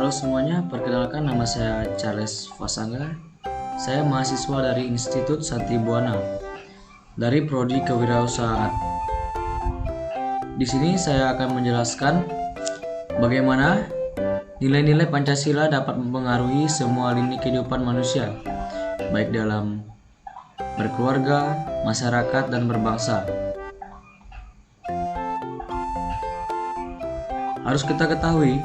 Halo semuanya, perkenalkan nama saya Charles Fasangga. Saya mahasiswa dari Institut Santi Buana dari Prodi Kewirausahaan. Di sini saya akan menjelaskan bagaimana nilai-nilai Pancasila dapat mempengaruhi semua lini kehidupan manusia, baik dalam berkeluarga, masyarakat, dan berbangsa. Harus kita ketahui,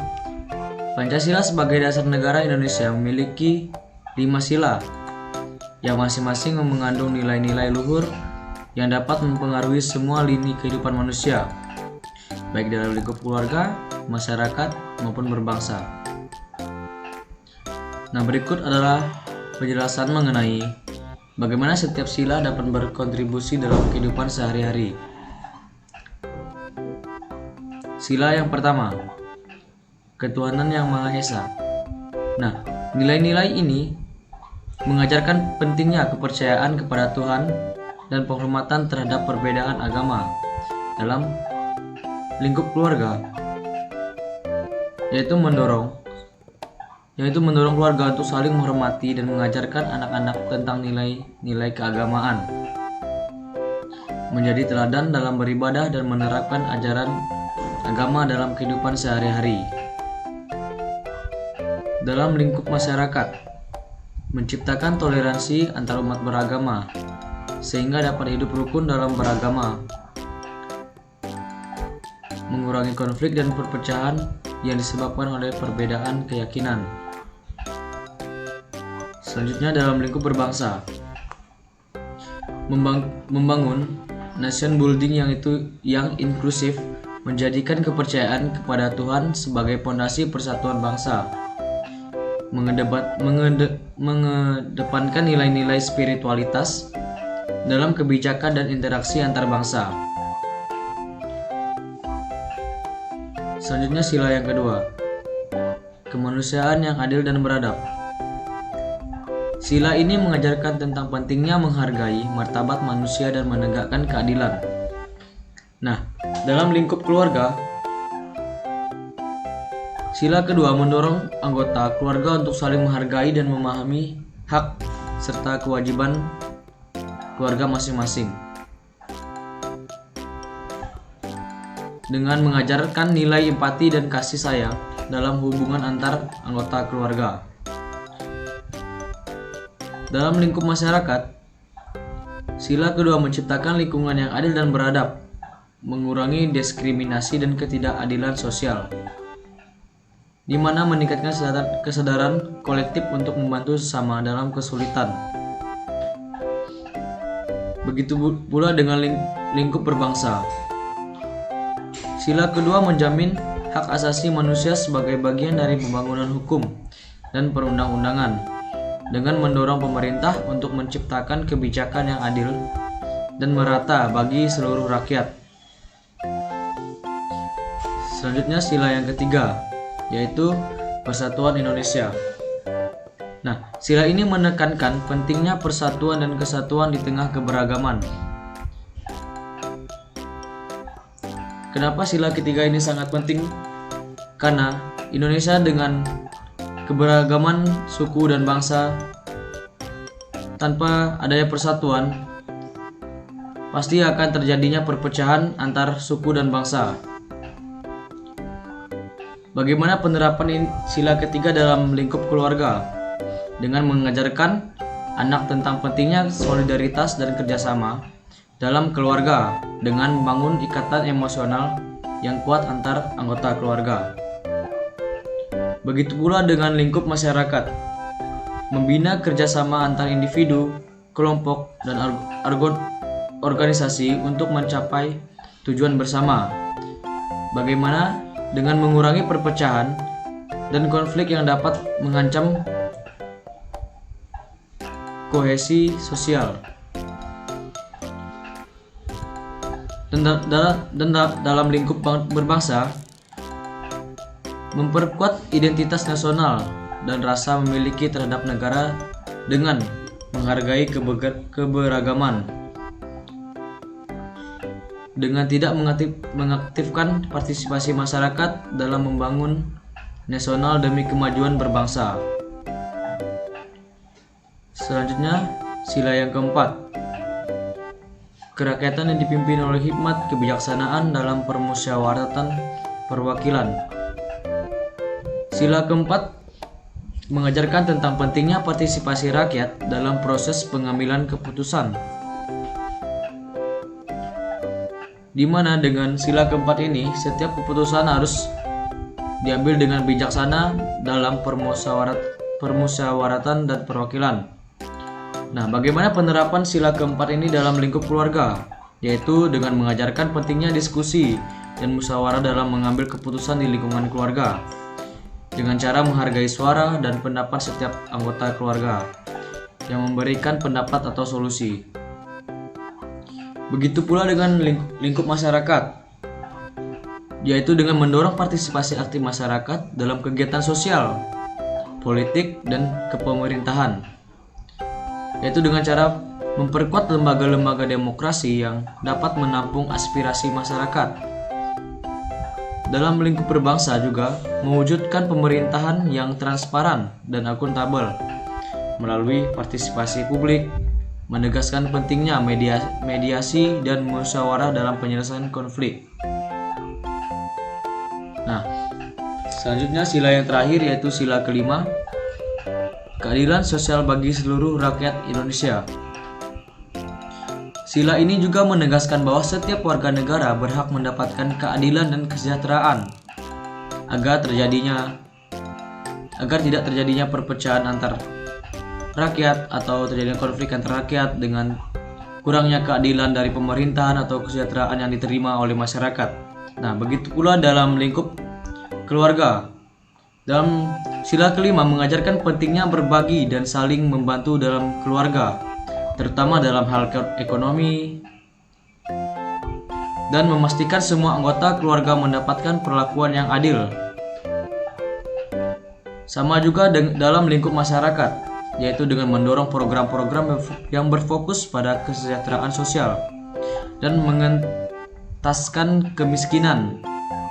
Pancasila sebagai dasar negara Indonesia memiliki 5 sila yang masing-masing mengandung nilai-nilai luhur yang dapat mempengaruhi semua lini kehidupan manusia, baik dalam lingkup keluarga, masyarakat, maupun berbangsa. Nah, berikut adalah penjelasan mengenai bagaimana setiap sila dapat berkontribusi dalam kehidupan sehari-hari. Sila yang pertama, Ketuhanan Yang Maha Esa. Nah, nilai-nilai ini mengajarkan pentingnya kepercayaan kepada Tuhan dan penghormatan terhadap perbedaan agama dalam lingkup keluarga, yaitu mendorong keluarga untuk saling menghormati dan mengajarkan anak-anak tentang nilai-nilai keagamaan, menjadi teladan dalam beribadah dan menerapkan ajaran agama dalam kehidupan sehari-hari. Dalam lingkup masyarakat, menciptakan toleransi antar umat beragama sehingga dapat hidup rukun dalam beragama, mengurangi konflik dan perpecahan yang disebabkan oleh perbedaan keyakinan. Selanjutnya, dalam lingkup berbangsa, membangun nation building yang inklusif, menjadikan kepercayaan kepada Tuhan sebagai pondasi persatuan bangsa, mengedepankan nilai-nilai spiritualitas dalam kebijakan dan interaksi antar bangsa. Selanjutnya, sila yang kedua, kemanusiaan yang adil dan beradab. Sila ini mengajarkan tentang pentingnya menghargai martabat manusia dan menegakkan keadilan. Nah, dalam lingkup keluarga, sila kedua mendorong anggota keluarga untuk saling menghargai dan memahami hak serta kewajiban keluarga masing-masing, dengan mengajarkan nilai empati dan kasih sayang dalam hubungan antar anggota keluarga. Dalam lingkup masyarakat, sila kedua menciptakan lingkungan yang adil dan beradab, mengurangi diskriminasi dan ketidakadilan sosial, di mana meningkatkan kesadaran kolektif untuk membantu sesama dalam kesulitan. Begitu pula dengan lingkup berbangsa. Sila kedua menjamin hak asasi manusia sebagai bagian dari pembangunan hukum dan perundang-undangan, dengan mendorong pemerintah untuk menciptakan kebijakan yang adil dan merata bagi seluruh rakyat. Selanjutnya, sila yang ketiga, yaitu Persatuan Indonesia. Nah, sila ini menekankan pentingnya persatuan dan kesatuan di tengah keberagaman. Kenapa sila ketiga ini sangat penting? Karena Indonesia dengan keberagaman suku dan bangsa, tanpa adanya persatuan, pasti akan terjadinya perpecahan antar suku dan bangsa. Bagaimana penerapan sila ketiga dalam lingkup keluarga? Dengan mengajarkan anak tentang pentingnya solidaritas dan kerjasama dalam keluarga, dengan membangun ikatan emosional yang kuat antar anggota keluarga. Begitu pula dengan lingkup masyarakat, membina kerjasama antar individu, kelompok, dan organisasi untuk mencapai tujuan bersama. Bagaimana dengan mengurangi perpecahan dan konflik yang dapat mengancam kohesi sosial. Dan dalam lingkup berbangsa, memperkuat identitas nasional dan rasa memiliki terhadap negara dengan menghargai keberagaman, dengan tidak mengaktifkan partisipasi masyarakat dalam membangun nasional demi kemajuan berbangsa. Selanjutnya, sila yang keempat, kerakyatan yang dipimpin oleh hikmat kebijaksanaan dalam permusyawaratan perwakilan. Sila keempat mengajarkan tentang pentingnya partisipasi rakyat dalam proses pengambilan keputusan, di mana dengan sila keempat ini setiap keputusan harus diambil dengan bijaksana dalam permusyawaratan dan perwakilan. Nah, bagaimana penerapan sila keempat ini dalam lingkup keluarga? Yaitu dengan mengajarkan pentingnya diskusi dan musyawarah dalam mengambil keputusan di lingkungan keluarga, dengan cara menghargai suara dan pendapat setiap anggota keluarga yang memberikan pendapat atau solusi. Begitu pula dengan lingkup masyarakat, yaitu dengan mendorong partisipasi aktif masyarakat dalam kegiatan sosial, politik, dan kepemerintahan, yaitu dengan cara memperkuat lembaga-lembaga demokrasi yang dapat menampung aspirasi masyarakat. Dalam lingkup berbangsa juga mewujudkan pemerintahan yang transparan dan akuntabel melalui partisipasi publik, menegaskan pentingnya mediasi dan musyawarah dalam penyelesaian konflik. Nah, selanjutnya sila yang terakhir yaitu sila kelima, keadilan sosial bagi seluruh rakyat Indonesia. Sila ini juga menegaskan bahwa setiap warga negara berhak mendapatkan keadilan dan kesejahteraan agar tidak terjadinya perpecahan antar rakyat atau terjadinya konflik antar rakyat dengan kurangnya keadilan dari pemerintahan atau kesejahteraan yang diterima oleh masyarakat. Nah, begitu pula dalam lingkup keluarga. Dalam sila kelima mengajarkan pentingnya berbagi dan saling membantu dalam keluarga, terutama dalam hal ekonomi, dan memastikan semua anggota keluarga mendapatkan perlakuan yang adil. Sama juga dalam lingkup masyarakat, yaitu dengan mendorong program-program yang berfokus pada kesejahteraan sosial dan mengentaskan kemiskinan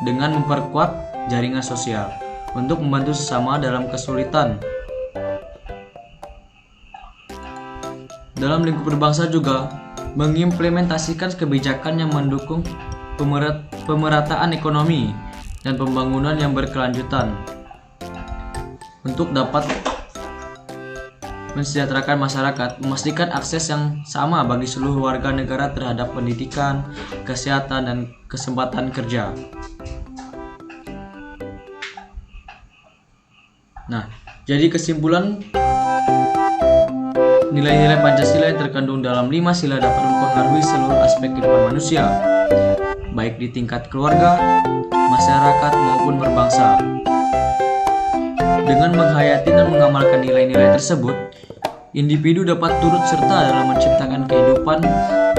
dengan memperkuat jaringan sosial untuk membantu sesama dalam kesulitan. Dalam lingkup berbangsa juga mengimplementasikan kebijakan yang mendukung pemerataan ekonomi dan pembangunan yang berkelanjutan untuk dapat mensejahterakan masyarakat, memastikan akses yang sama bagi seluruh warga negara terhadap pendidikan, kesehatan, dan kesempatan kerja. Nah, jadi kesimpulan, nilai-nilai Pancasila yang terkandung dalam 5 sila dapat mempengaruhi seluruh aspek kehidupan manusia, baik di tingkat keluarga, masyarakat, maupun berbangsa. Dengan menghayati dan mengamalkan nilai-nilai tersebut, individu dapat turut serta dalam menciptakan kehidupan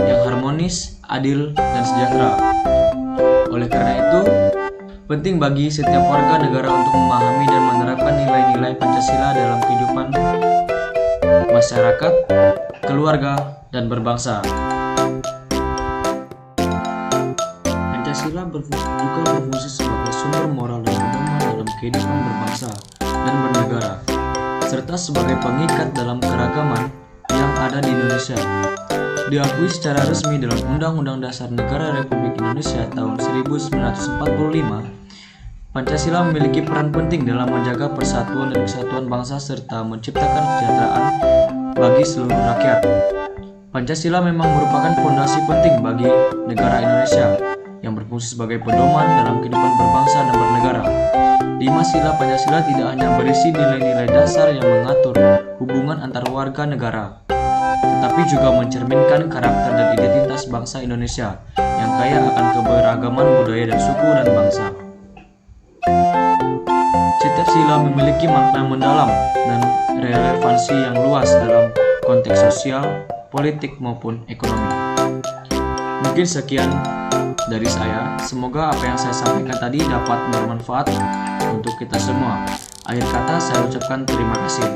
yang harmonis, adil, dan sejahtera. Oleh karena itu, penting bagi setiap warga negara untuk memahami dan menerapkan nilai-nilai Pancasila dalam kehidupan masyarakat, keluarga, dan berbangsa. Pancasila juga berfungsi sebagai sumber moral dan pedoman dalam kehidupan berbangsa dan bernegara, serta sebagai pengikat dalam keragaman yang ada di Indonesia. Diakui secara resmi dalam Undang-Undang Dasar Negara Republik Indonesia tahun 1945, Pancasila memiliki peran penting dalam menjaga persatuan dan kesatuan bangsa serta menciptakan kesejahteraan bagi seluruh rakyat. Pancasila memang merupakan fondasi penting bagi negara Indonesia yang berfungsi sebagai pedoman dalam kehidupan berbangsa dan bernegara. 5 sila Pancasila tidak hanya berisi nilai-nilai dasar yang mengatur hubungan antar warga negara, tetapi juga mencerminkan karakter dan identitas bangsa Indonesia yang kaya akan keberagaman budaya dan suku dan bangsa. Setiap sila memiliki makna mendalam dan relevansi yang luas dalam konteks sosial, politik, maupun ekonomi. Mungkin sekian dari saya. Semoga apa yang saya sampaikan tadi dapat bermanfaat untuk kita semua. Akhir kata saya ucapkan terima kasih.